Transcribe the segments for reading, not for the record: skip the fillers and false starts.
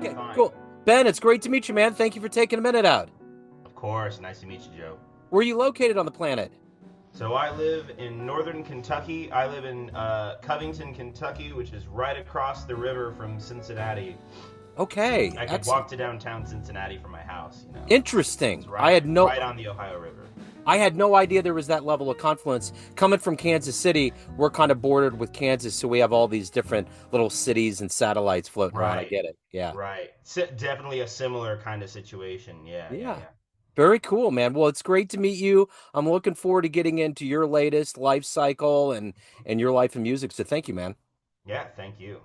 be Okay, fine. cool. Ben, it's great to meet you, man. Thank you for taking a minute out. Of course, nice to meet you, Joe. Where are you located on the planet? So I live in northern Kentucky. I live in Covington, Kentucky, which is right across the river from Cincinnati. Okay, I could excellent. walk to downtown Cincinnati from my house. It's Interesting. right on the Ohio River. I had no idea there was that level of confluence. Coming from Kansas City, we're kind of bordered with Kansas, so we have all these different little cities and satellites floating around. I Right, get it. Yeah. right. Definitely a similar kind of situation. Yeah, yeah, Yeah. yeah. Very cool, man. Well, it's great to meet you. I'm looking forward to getting into your latest life cycle and your life in music. So thank you, man. Yeah, thank you.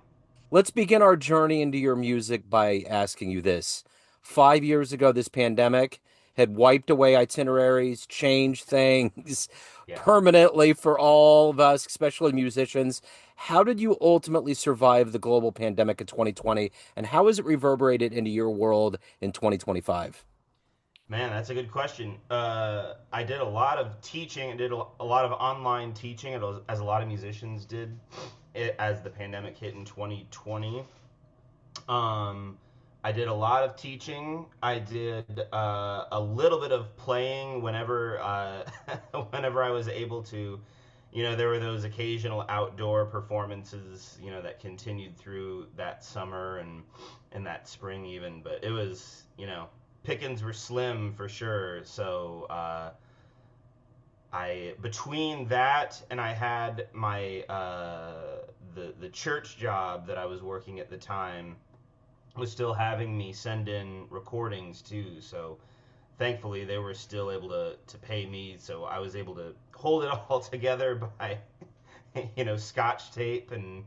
Let's begin our journey into your music by asking you this. 5 years ago, this pandemic had wiped away itineraries, changed things Yeah. permanently for all of us, especially musicians. How did you ultimately survive the global pandemic in 2020, and how has it reverberated into your world in 2025? Man, that's a good question. I did a lot of teaching. I did a lot of online teaching, as a lot of musicians did, as the pandemic hit in 2020. Um, I did a lot of teaching. I did a little bit of playing whenever whenever I was able to. There were those occasional outdoor performances, that continued through that summer and that spring even. But it was, pickings were slim for sure. So I between that and I had my the church job that I was working at the time was still having me send in recordings too. So thankfully they were still able to pay me. So I was able to hold it all together by scotch tape and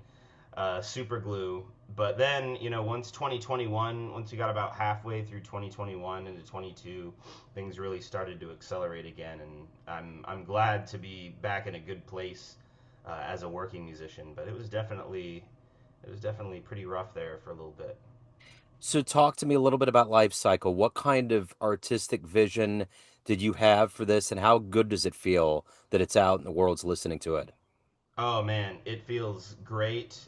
super glue. But then, once 2021, once we got about halfway through 2021 into 22, things really started to accelerate again, and I'm glad to be back in a good place as a working musician. But it was definitely pretty rough there for a little bit. So talk to me a little bit about life cycle. What kind of artistic vision did you have for this, and how good does it feel that it's out and the world's listening to it? Oh man, it feels great.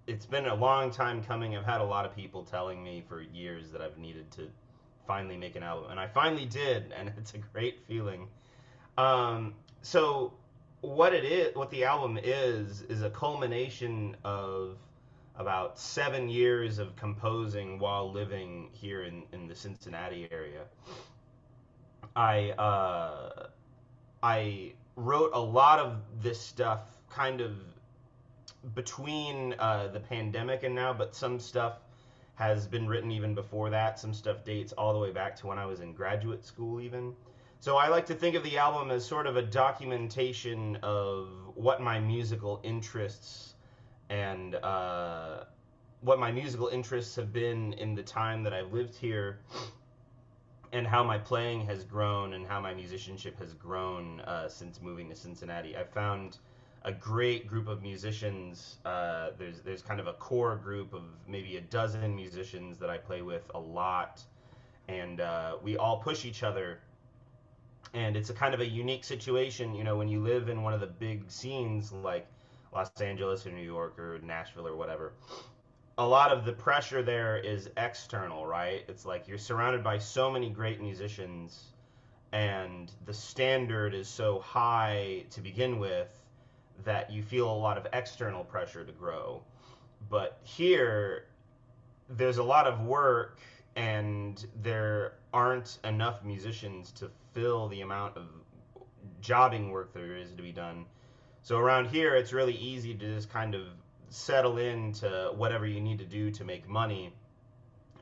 It's been a long time coming. I've had a lot of people telling me for years that I've needed to finally make an album, and I finally did, and it's a great feeling. So what the album is a culmination of about 7 years of composing while living here in the Cincinnati area. I I wrote a lot of this stuff kind of between the pandemic and now, but some stuff has been written even before that. Some stuff dates all the way back to when I was in graduate school, even. So I like to think of the album as sort of a documentation of what my musical interests and what my musical interests have been in the time that I've lived here, and how my playing has grown and how my musicianship has grown since moving to Cincinnati. I found a great group of musicians. There's kind of a core group of maybe a dozen musicians that I play with a lot, and we all push each other. And it's a kind of a unique situation, when you live in one of the big scenes like Los Angeles or New York or Nashville or whatever. A lot of the pressure there is external, right? It's like you're surrounded by so many great musicians, and the standard is so high to begin with that you feel a lot of external pressure to grow. But here, there's a lot of work, and there aren't enough musicians to fill the amount of jobbing work there is to be done. So around here, it's really easy to just kind of settle into whatever you need to do to make money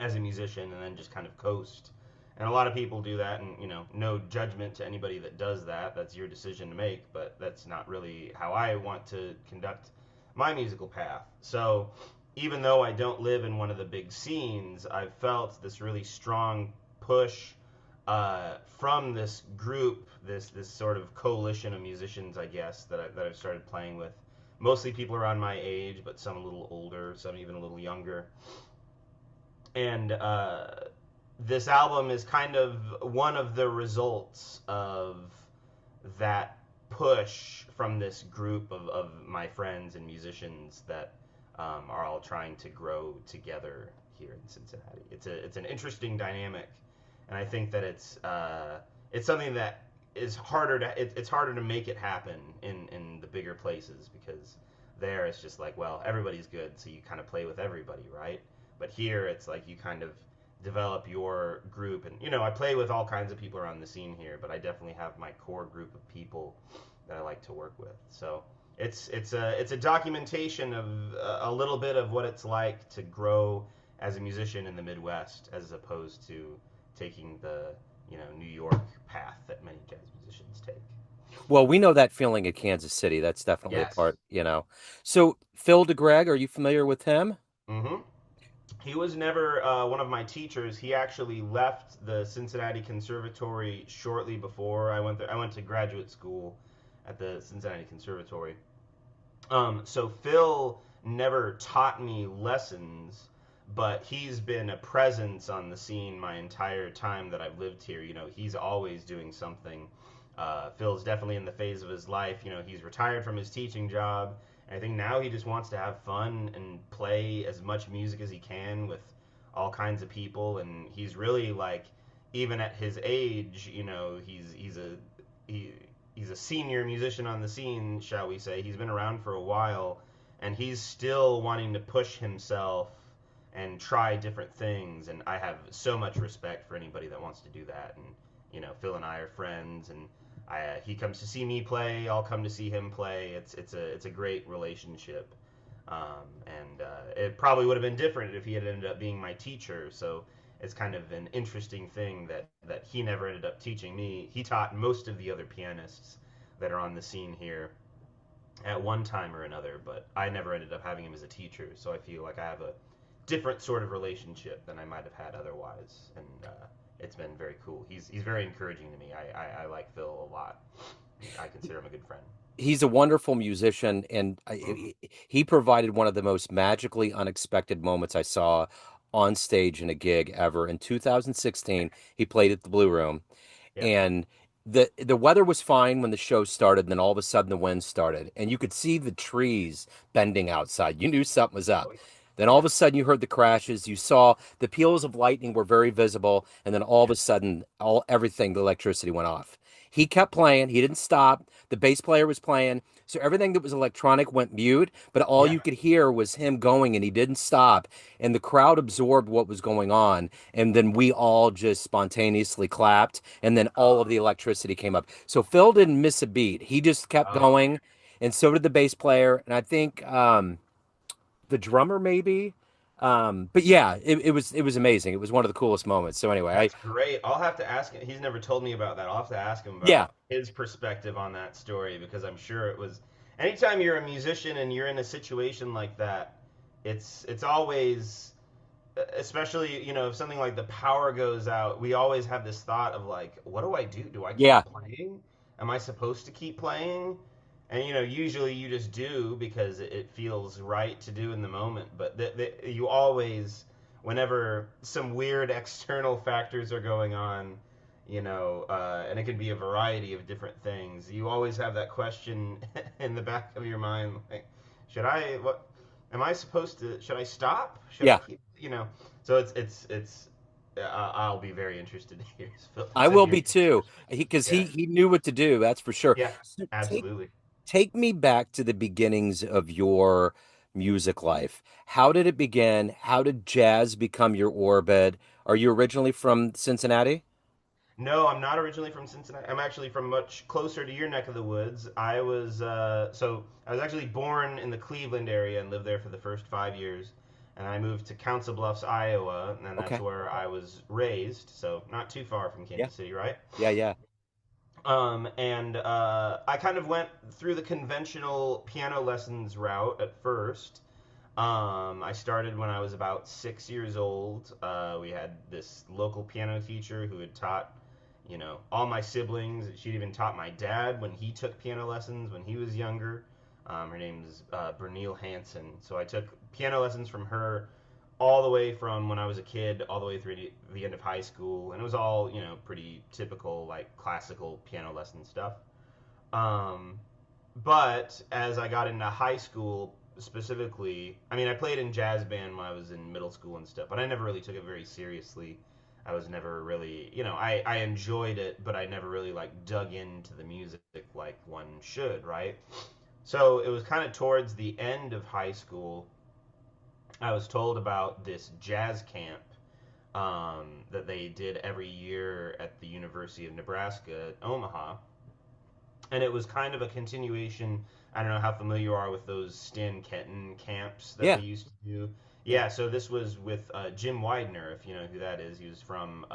as a musician and then just kind of coast. And a lot of people do that, and no judgment to anybody that does that. That's your decision to make, but that's not really how I want to conduct my musical path. So even though I don't live in one of the big scenes, I've felt this really strong push from this group, this sort of coalition of musicians, I guess, that I've started playing with. Mostly people around my age, but some a little older, some even a little younger. And this album is kind of one of the results of that push from this group of my friends and musicians that are all trying to grow together here in Cincinnati. It's an interesting dynamic, and I think that it's something that is harder it's harder to make it happen in the bigger places, because there it's just like, well, everybody's good, so you kind of play with everybody, right? But here it's like you kind of develop your group, and I play with all kinds of people around the scene here, but I definitely have my core group of people that I like to work with. So it's a documentation of a little bit of what it's like to grow as a musician in the Midwest, as opposed to taking the New York path that many jazz musicians take. Well, we know that feeling in Kansas City. That's definitely a Yes. part. So Phil DeGreg, are you familiar with him? hmm He was never one of my teachers. He actually left the Cincinnati Conservatory shortly before I went there. I went to graduate school at the Cincinnati Conservatory. So Phil never taught me lessons, but he's been a presence on the scene my entire time that I've lived here. He's always doing something. Phil's definitely in the phase of his life. He's retired from his teaching job. And I think now he just wants to have fun and play as much music as he can with all kinds of people. And he's really like, even at his age, he, he's a senior musician on the scene, shall we say. He's been around for a while, and he's still wanting to push himself and try different things. And I have so much respect for anybody that wants to do that. And Phil and I are friends, and he comes to see me play. I'll come to see him play. It's a great relationship. And it probably would have been different if he had ended up being my teacher. So it's kind of an interesting thing that he never ended up teaching me. He taught most of the other pianists that are on the scene here at one time or another, but I never ended up having him as a teacher. So I feel like I have a different sort of relationship than I might have had otherwise, and it's been very cool. He's very encouraging to me. I like Phil a lot. I consider him a good friend. He's a wonderful musician, and hmm he provided one of the most magically unexpected moments I saw on stage in a gig ever. In 2016, he played at the Blue Room, Yeah. and the weather was fine when the show started, and then all of a sudden the wind started, and you could see the trees bending outside. You knew something was Oh up. yeah. Then all of Yeah. a sudden you heard the crashes, you saw the peals of lightning were very visible, and then all of Yeah. a sudden the electricity went off. He kept playing, he didn't stop. The bass player was playing, so everything that was electronic went mute, but all Yeah. you could hear was him going, and he didn't stop, and the crowd absorbed what was going on, and then we all just spontaneously clapped, and then all of Oh. the electricity came up. So Phil didn't miss a beat. He just kept Oh. going, and so did the bass player, and I think the drummer maybe. But yeah, it was amazing. It was one of the coolest moments. So anyway, That's great. I'll have to ask him. He's never told me about that. I'll have to ask him yeah, about his perspective on that story, because I'm sure it was. Anytime you're a musician and you're in a situation like that, it's always, especially if something like the power goes out, we always have this thought of like, what do I do? Do I keep yeah. playing? Am I supposed to keep playing? And usually you just do because it feels right to do in the moment. But you always, whenever some weird external factors are going on, and it can be a variety of different things, you always have that question in the back of your mind, like, should I, what, am I supposed to, should I stop? Should I Yeah, keep, So I'll be very interested to hear I to will hear be his too. Because he perspective. he knew what to do, that's for sure. Yeah, yeah, So absolutely. take me back to the beginnings of your music life. How did it begin? How did jazz become your orbit? Are you originally from Cincinnati? No, I'm not originally from Cincinnati. I'm actually from much closer to your neck of the woods. I was actually born in the Cleveland area and lived there for the first 5 years, and I moved to Council Bluffs, Iowa, and that's Okay. where I was raised. So not too far from Yeah. Kansas City, right? Yeah, yeah. And I kind of went through the conventional piano lessons route at first. I started when I was about 6 years old. We had this local piano teacher who had taught, all my siblings. She'd even taught my dad when he took piano lessons when he was younger. Her name is Bernil Hansen. So I took piano lessons from her all the way from when I was a kid all the way through the end of high school, and it was all pretty typical like classical piano lesson stuff. Um, but as I got into high school, specifically, I mean, I played in jazz band when I was in middle school and stuff, but I never really took it very seriously. I was never really, I enjoyed it, but I never really like dug into the music like one should, right? So it was kind of towards the end of high school, I was told about this jazz camp that they did every year at the University of Nebraska-Omaha, and it was kind of a continuation. I don't know how familiar you are with those Stan Kenton camps that they Yeah. used to do. Yeah, so this was with Jim Widener, if you know who that is. He was from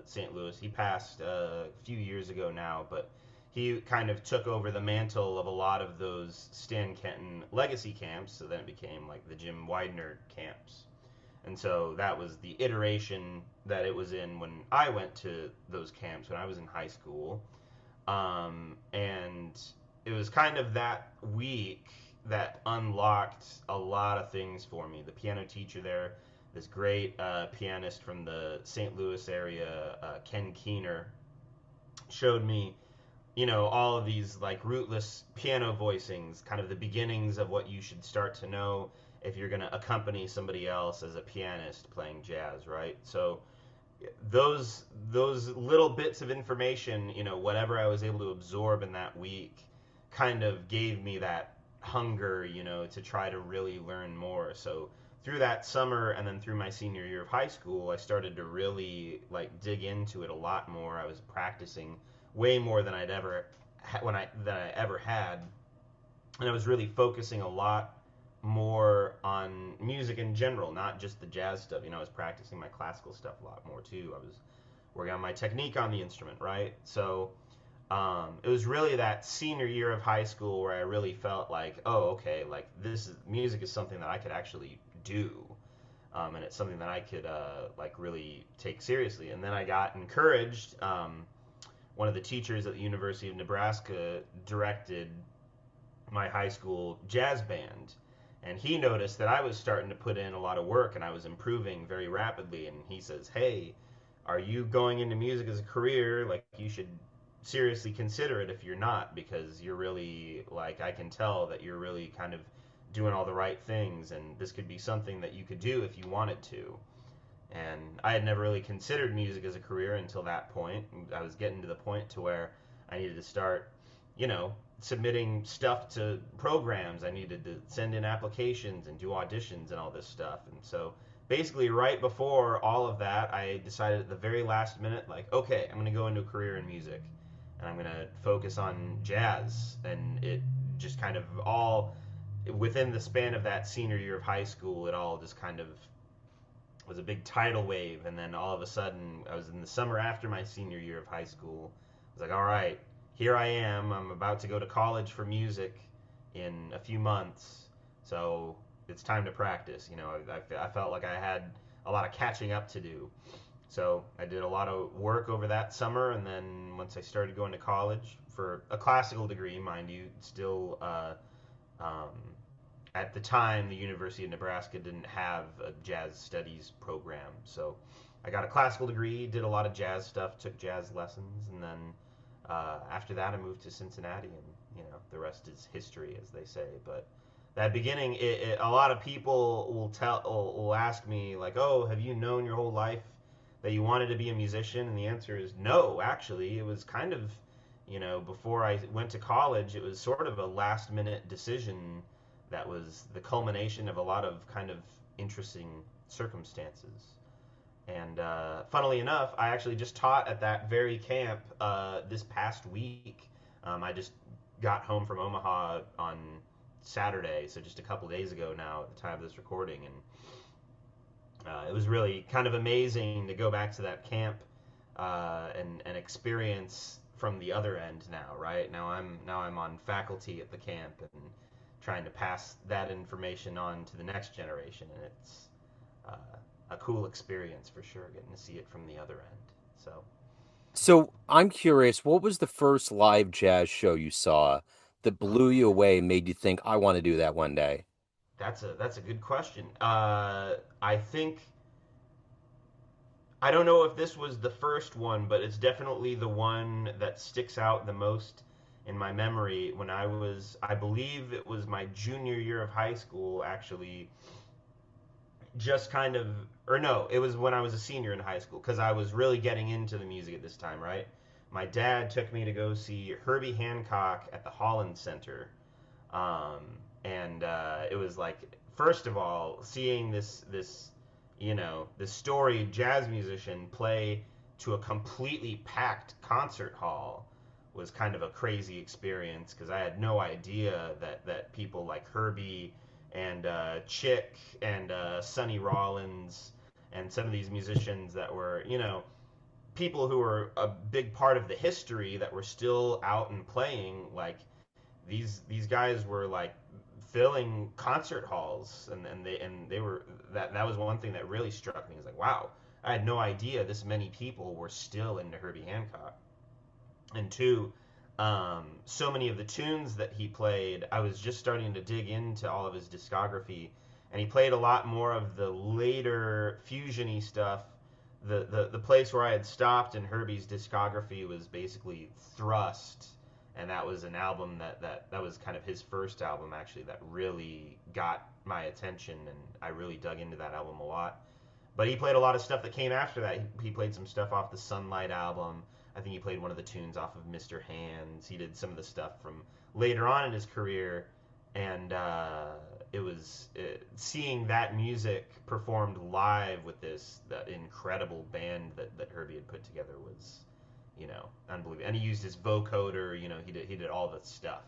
St. Louis. He passed a few years ago now, but he kind of took over the mantle of a lot of those Stan Kenton legacy camps, so then it became like the Jim Widener camps. And so that was the iteration that it was in when I went to those camps when I was in high school. And it was kind of that week that unlocked a lot of things for me. The piano teacher there, this great pianist from the St. Louis area, Ken Keener, showed me, all of these like rootless piano voicings, kind of the beginnings of what you should start to know if you're going to accompany somebody else as a pianist playing jazz, right? So those little bits of information, whatever I was able to absorb in that week, kind of gave me that hunger, to try to really learn more. So through that summer and then through my senior year of high school, I started to really like dig into it a lot more. I was practicing way more than I'd ever than I ever had, and I was really focusing a lot more on music in general, not just the jazz stuff. I was practicing my classical stuff a lot more too. I was working on my technique on the instrument, right? So it was really that senior year of high school where I really felt like, oh, okay, like music is something that I could actually do, and it's something that I could like really take seriously. And then I got encouraged. One of the teachers at the University of Nebraska directed my high school jazz band, and he noticed that I was starting to put in a lot of work and I was improving very rapidly. And he says, "Hey, are you going into music as a career? Like, you should seriously consider it if you're not, because you're really, like, I can tell that you're really kind of doing all the right things, and this could be something that you could do if you wanted to." And I had never really considered music as a career until that point. I was getting to the point to where I needed to start, submitting stuff to programs. I needed to send in applications and do auditions and all this stuff. And so basically right before all of that, I decided at the very last minute, like, okay, I'm going to go into a career in music and I'm going to focus on jazz. And it just kind of all within the span of that senior year of high school, it all just kind of was a big tidal wave. And then all of a sudden, I was in the summer after my senior year of high school. I was like, all right, here I am. I'm about to go to college for music in a few months. So it's time to practice. I felt like I had a lot of catching up to do. So I did a lot of work over that summer. And then once I started going to college for a classical degree, mind you, still um, at the time, the University of Nebraska didn't have a jazz studies program. So I got a classical degree, did a lot of jazz stuff, took jazz lessons, and then after that, I moved to Cincinnati, and the rest is history, as they say. But that beginning, a lot of people will ask me like, "Oh, have you known your whole life that you wanted to be a musician?" And the answer is no. Actually, it was kind of, before I went to college, it was sort of a last minute decision that was the culmination of a lot of kind of interesting circumstances. And funnily enough, I actually just taught at that very camp this past week. I just got home from Omaha on Saturday, so just a couple days ago now at the time of this recording. And it was really kind of amazing to go back to that camp and experience from the other end now, right? Now I'm on faculty at the camp and trying to pass that information on to the next generation, and it's uh, a cool experience for sure, getting to see it from the other end. So I'm curious, what was the first live jazz show you saw that blew you away and made you think, I want to do that one day? That's a good question. I think I don't know if this was the first one, but it's definitely the one that sticks out the most in my memory when I believe it was my junior year of high school, actually, just kind of, or no, it was when I was a senior in high school, because I was really getting into the music at this time, right? My dad took me to go see Herbie Hancock at the Holland Center. Um, and it was like, first of all, seeing this storied jazz musician play to a completely packed concert hall was kind of a crazy experience, because I had no idea that people like Herbie and Chick and Sonny Rollins and some of these musicians that were, people who were a big part of the history that were still out and playing, like these guys were like filling concert halls, and they were, that was one thing that really struck me. Is like, wow, I had no idea this many people were still into Herbie Hancock. And two, so many of the tunes that he played, I was just starting to dig into all of his discography, and he played a lot more of the later fusiony stuff. The place where I had stopped in Herbie's discography was basically Thrust, and that was an album that was kind of his first album, actually, that really got my attention, and I really dug into that album a lot. But he played a lot of stuff that came after that. He played some stuff off the Sunlight album. I think he played one of the tunes off of Mr. Hands. He did some of the stuff from later on in his career, and it was seeing that music performed live with that incredible band that Herbie had put together was, unbelievable. And he used his vocoder. He did all the stuff,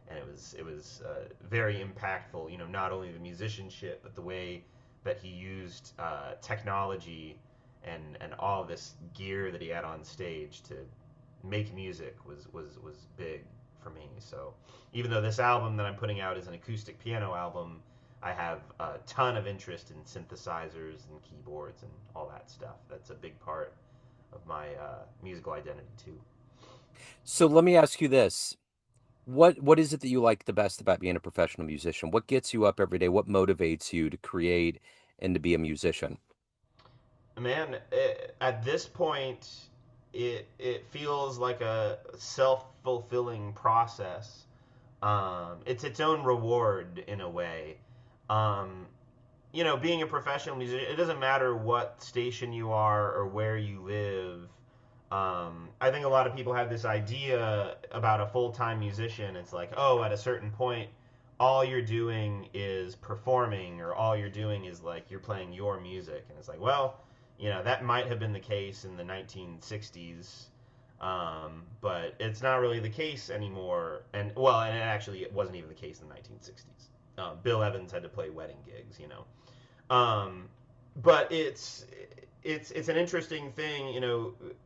and it was very impactful. Not only the musicianship, but the way that he used technology and all this gear that he had on stage to make music was big for me. So even though this album that I'm putting out is an acoustic piano album, I have a ton of interest in synthesizers and keyboards and all that stuff. That's a big part of my musical identity too. So let me ask you this. What is it that you like the best about being a professional musician? What gets you up every day? What motivates you to create and to be a musician? Man, at this point, it feels like a self-fulfilling process. It's its own reward in a way. Um, Being a professional musician, it doesn't matter what station you are or where you live. I think a lot of people have this idea about a full-time musician. It's like, oh, at a certain point, all you're doing is performing, or all you're doing is like you're playing your music. And it's like, well, that might have been the case in the 1960s, but it's not really the case anymore. And well, and actually, it wasn't even the case in the 1960s. Bill Evans had to play wedding gigs. Um, but it's an interesting thing.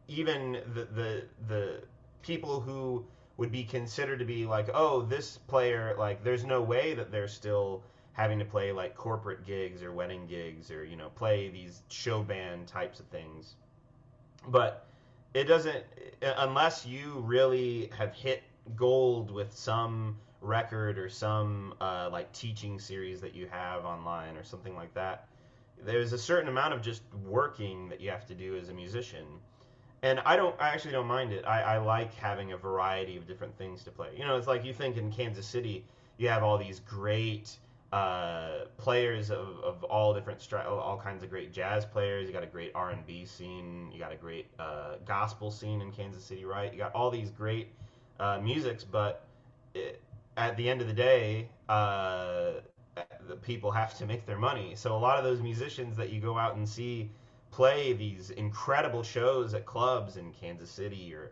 Even the people who would be considered to be like, oh, this player, like, there's no way that they're still having to play like corporate gigs or wedding gigs, or play these show band types of things. But it doesn't, unless you really have hit gold with some record or some like teaching series that you have online or something like that. There's a certain amount of just working that you have to do as a musician, and I actually don't mind it. I like having a variety of different things to play. It's like, you think in Kansas City you have all these great players of all different all kinds of great jazz players. You got a great R&B scene. You got a great gospel scene in Kansas City, right? You got all these great musics, but at the end of the day, the people have to make their money. So a lot of those musicians that you go out and see play these incredible shows at clubs in Kansas City, or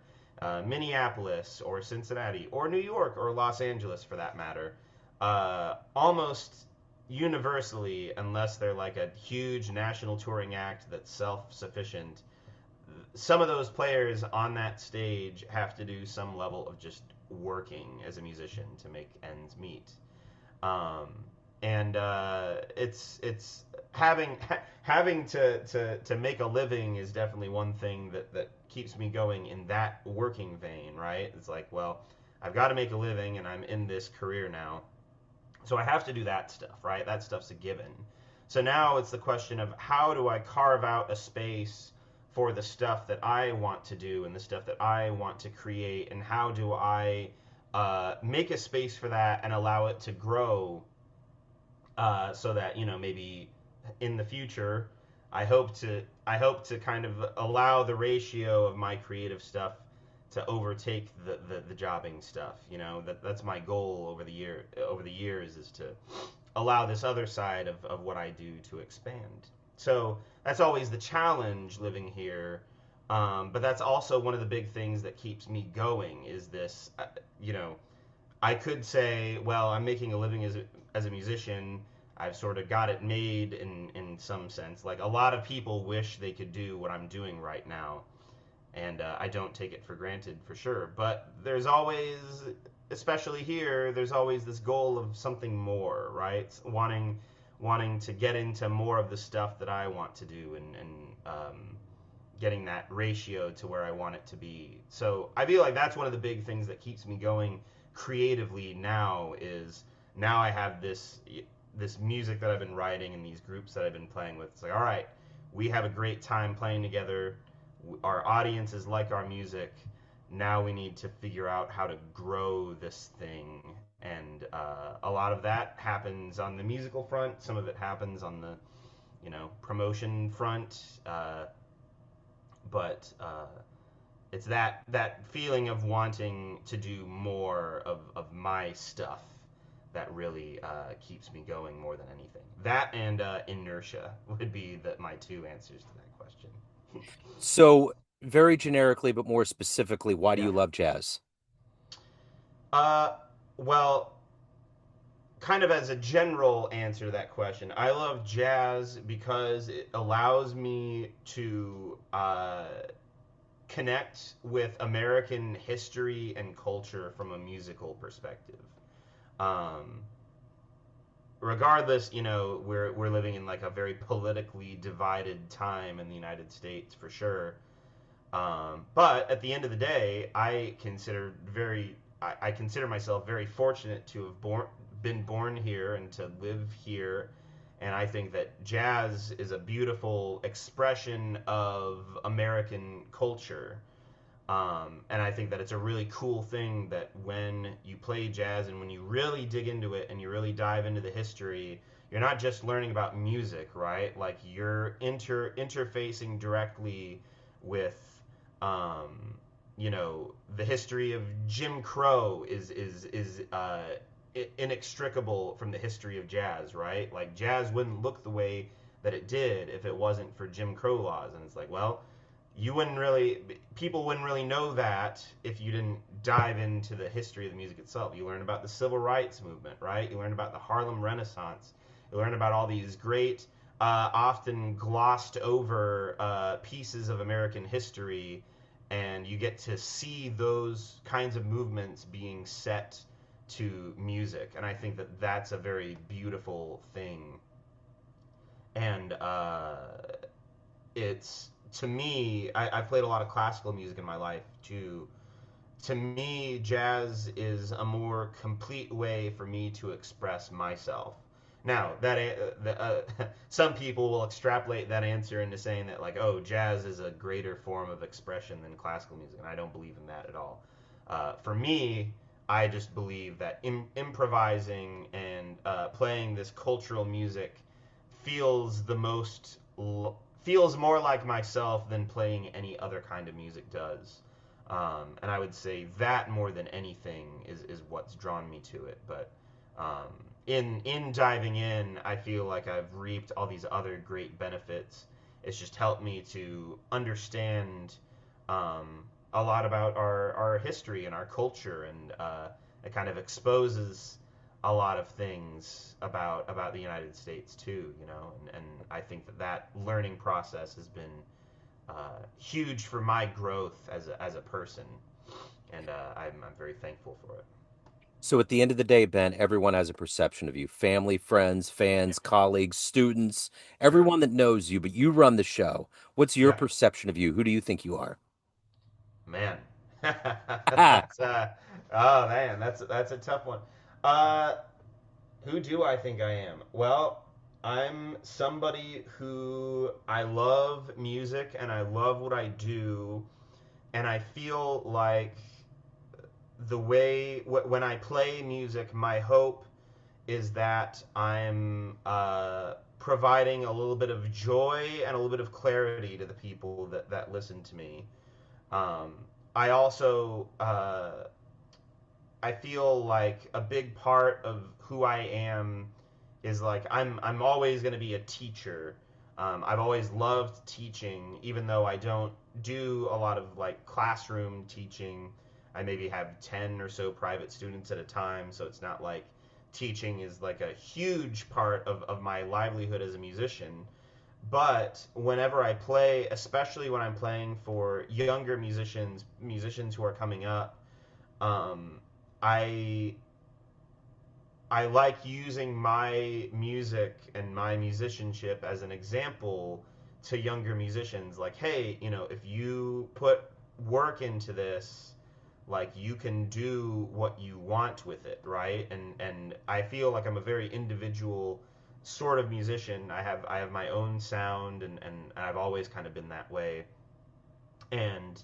Minneapolis, or Cincinnati, or New York, or Los Angeles for that matter, almost universally, unless they're like a huge national touring act that's self-sufficient, some of those players on that stage have to do some level of just working as a musician to make ends meet. Um, and it's having to make a living is definitely one thing that keeps me going in that working vein, right? It's like, well, I've got to make a living, and I'm in this career now, so I have to do that stuff, right? That stuff's a given. So now it's the question of, how do I carve out a space for the stuff that I want to do and the stuff that I want to create, and how do I make a space for that and allow it to grow, so that maybe in the future, I hope to kind of allow the ratio of my creative stuff to overtake the jobbing stuff. That's my goal over the years, is to allow this other side of what I do to expand. So that's always the challenge living here. But that's also one of the big things that keeps me going, is this, I could say, well, I'm making a living as a musician. I've sort of got it made in some sense. Like, a lot of people wish they could do what I'm doing right now, and I don't take it for granted, for sure. But there's always, especially here, there's always this goal of something more, right? Wanting to get into more of the stuff that I want to do, and getting that ratio to where I want it to be. So I feel like that's one of the big things that keeps me going creatively now, is now I have this music that I've been writing and these groups that I've been playing with. It's like, all right, we have a great time playing together. Our audiences like our music. Now we need to figure out how to grow this thing. And a lot of that happens on the musical front. Some of it happens on the, promotion front. But it's that feeling of wanting to do more of my stuff that really keeps me going more than anything. That and inertia would be my two answers to that question. So, very generically, but more specifically, why do Yeah. you love jazz? Uh, well, kind of as a general answer to that question, I love jazz because it allows me to connect with American history and culture from a musical perspective. Um, Regardless, we're living in like a very politically divided time in the United States, for sure. But at the end of the day, I consider myself very fortunate to have been born here and to live here. And I think that jazz is a beautiful expression of American culture. And I think that it's a really cool thing that when you play jazz and when you really dig into it and you really dive into the history, you're not just learning about music, right? Like, you're interfacing directly with, the history of Jim Crow is inextricable from the history of jazz, right? Like, jazz wouldn't look the way that it did if it wasn't for Jim Crow laws. And it's like, well, people wouldn't really know that if you didn't dive into the history of the music itself. You learn about the civil rights movement, right? You learn about the Harlem Renaissance. You learn about all these great, often glossed over pieces of American history, and you get to see those kinds of movements being set to music. And I think that that's a very beautiful thing. And it's to me, I played a lot of classical music in my life too. To me, jazz is a more complete way for me to express myself. Now, some people will extrapolate that answer into saying that, like, oh, jazz is a greater form of expression than classical music, and I don't believe in that at all. For me, I just believe that improvising and playing this cultural music feels the most feels more like myself than playing any other kind of music does. And I would say that more than anything is what's drawn me to it. But um, in diving in, I feel like I've reaped all these other great benefits. It's just helped me to understand a lot about our history and our culture, and it kind of exposes a lot of things about the United States too, and I think that learning process has been huge for my growth as a person, and I'm very thankful for it. So, at the end of the day, Ben, everyone has a perception of you: family, friends, Yeah, fans, colleagues, students, sure. everyone that knows you, but you run the show. What's your Yeah, perception of you? Who do you think you are? man. That's oh man, that's a tough one. Uh, who do I think I am? Well, I'm somebody who I love music and I love what I do, and I feel like the way when I play music, my hope is that I'm providing a little bit of joy and a little bit of clarity to the people that listen to me. Um, I also I feel like a big part of who I am is like I'm always going to be a teacher. I've always loved teaching, even though I don't do a lot of like classroom teaching. I maybe have 10 or so private students at a time, so it's not like teaching is like a huge part of my livelihood as a musician. But whenever I play, especially when I'm playing for younger musicians who are coming up, um, I I like using my music and my musicianship as an example to younger musicians. Like, hey, if you put work into this, like you can do what you want with it, right? And I feel like I'm a very individual sort of musician. I have my own sound, and I've always kind of been that way. And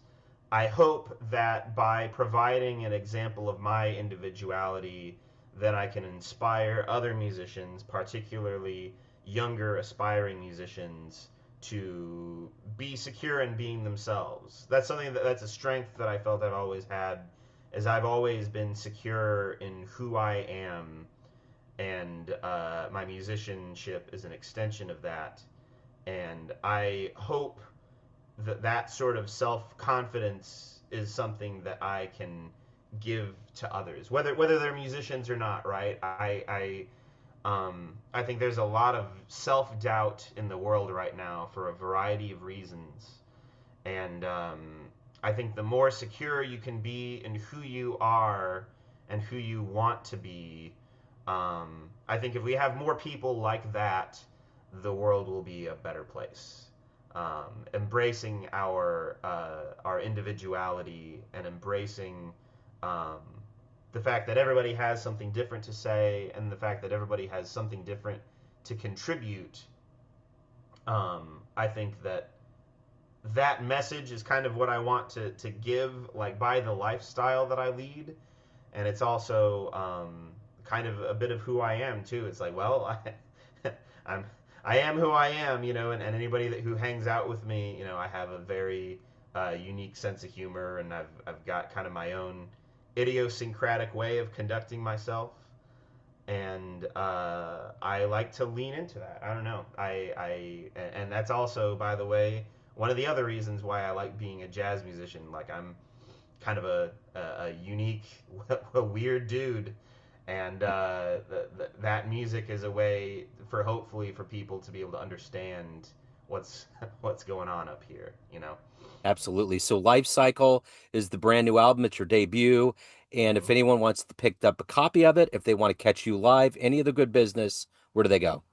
I hope that by providing an example of my individuality, that I can inspire other musicians, particularly younger aspiring musicians, to be secure in being themselves. That's something that's a strength that I felt I've always had, is I've always been secure in who I am, and my musicianship is an extension of that. And I hope that sort of self-confidence is something that I can give to others, whether they're musicians or not, right? I think there's a lot of self-doubt in the world right now for a variety of reasons, and I think the more secure you can be in who you are and who you want to be, I think if we have more people like that, the world will be a better place. Embracing our individuality, and embracing um, the fact that everybody has something different to say, and the fact that everybody has something different to contribute. I think that message is kind of what I want to give, like, by the lifestyle that I lead, and it's also kind of a bit of who I am too. It's like, well, I am who I am, and anybody who hangs out with me, I have a very unique sense of humor, and I've got kind of my own idiosyncratic way of conducting myself, and I like to lean into that. I don't know. And that's also, by the way, one of the other reasons why I like being a jazz musician. Like, I'm kind of a unique, a weird dude, and that music is a way for, hopefully, for people to be able to understand what's going on up here. Absolutely. So Life Cycle is the brand new album. It's your debut. And if Mhm. anyone wants to pick up a copy of it, if they want to catch you live, any of the good business, where do they go?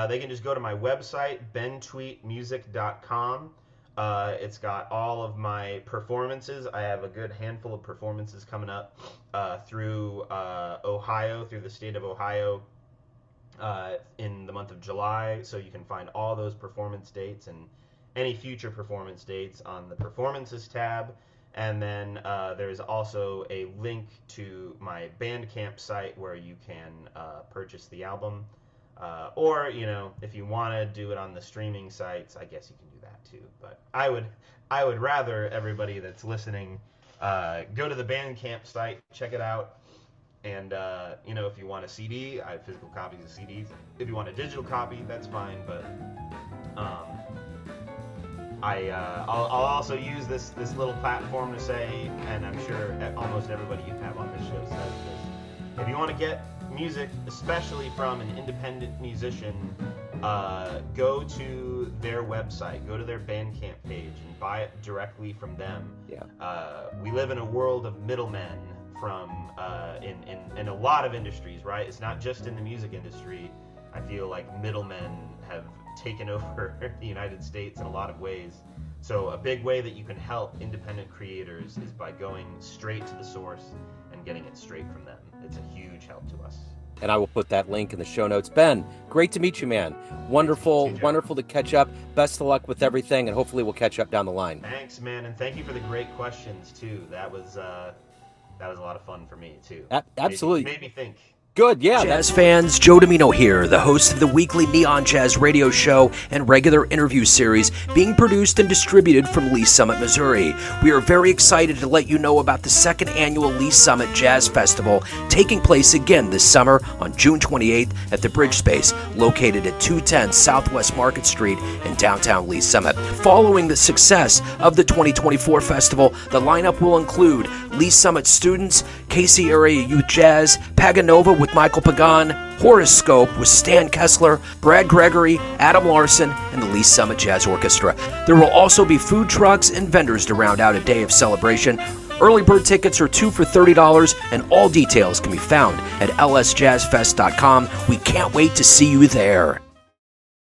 They can just go to my website, bentweetmusic.com. It's got all of my performances. I have a good handful of performances coming up through Ohio, through the state of Ohio, in the month of July. So you can find all those performance dates and any future performance dates on the performances tab. And then there's also a link to my Bandcamp site where you can purchase the album. Or, if you want to do it on the streaming sites, I guess you can do that too. But I would rather everybody that's listening go to the Bandcamp site, check it out. And, if you want a CD, I have physical copies of CDs. If you want a digital copy, that's fine. But um, I'll also use this little platform to say, and I'm sure almost everybody you have on this show says this, if you want to get music, especially from an independent musician, go to their website, go to their Bandcamp page, and buy it directly from them. Yeah. We live in a world of middlemen from in a lot of industries, right? It's not just in the music industry. I feel like middlemen have taken over the United States in a lot of ways. So a big way that you can help independent creators is by going straight to the source and getting it straight from them. It's a huge help to us. And I will put that link in the show notes. Ben, great to meet you, man. Wonderful, wonderful to catch up. Best of luck with everything, and hopefully we'll catch up down the line. Thanks, man, and thank you for the great questions too. That was that was a lot of fun for me too. Absolutely. Made me think. Good, yeah. Jazz fans, Joe Domino here, the host of the weekly Neon Jazz radio show and regular interview series being produced and distributed from Lee Summit, Missouri. We are very excited to let you know about the second annual Lee Summit Jazz Festival taking place again this summer on June 28th at the Bridge Space, located at 210 Southwest Market Street in downtown Lee Summit. Following the success of the 2024 festival, the lineup will include Lee Summit students, Casey Area Youth Jazz, Paganova with Michael Pagan, Horoscope with Stan Kessler, Brad Gregory, Adam Larson, and the Lee Summit Jazz Orchestra. There will also be food trucks and vendors to round out a day of celebration. Early bird tickets are 2 for $30, and all details can be found at lsjazzfest.com. We can't wait to see you there.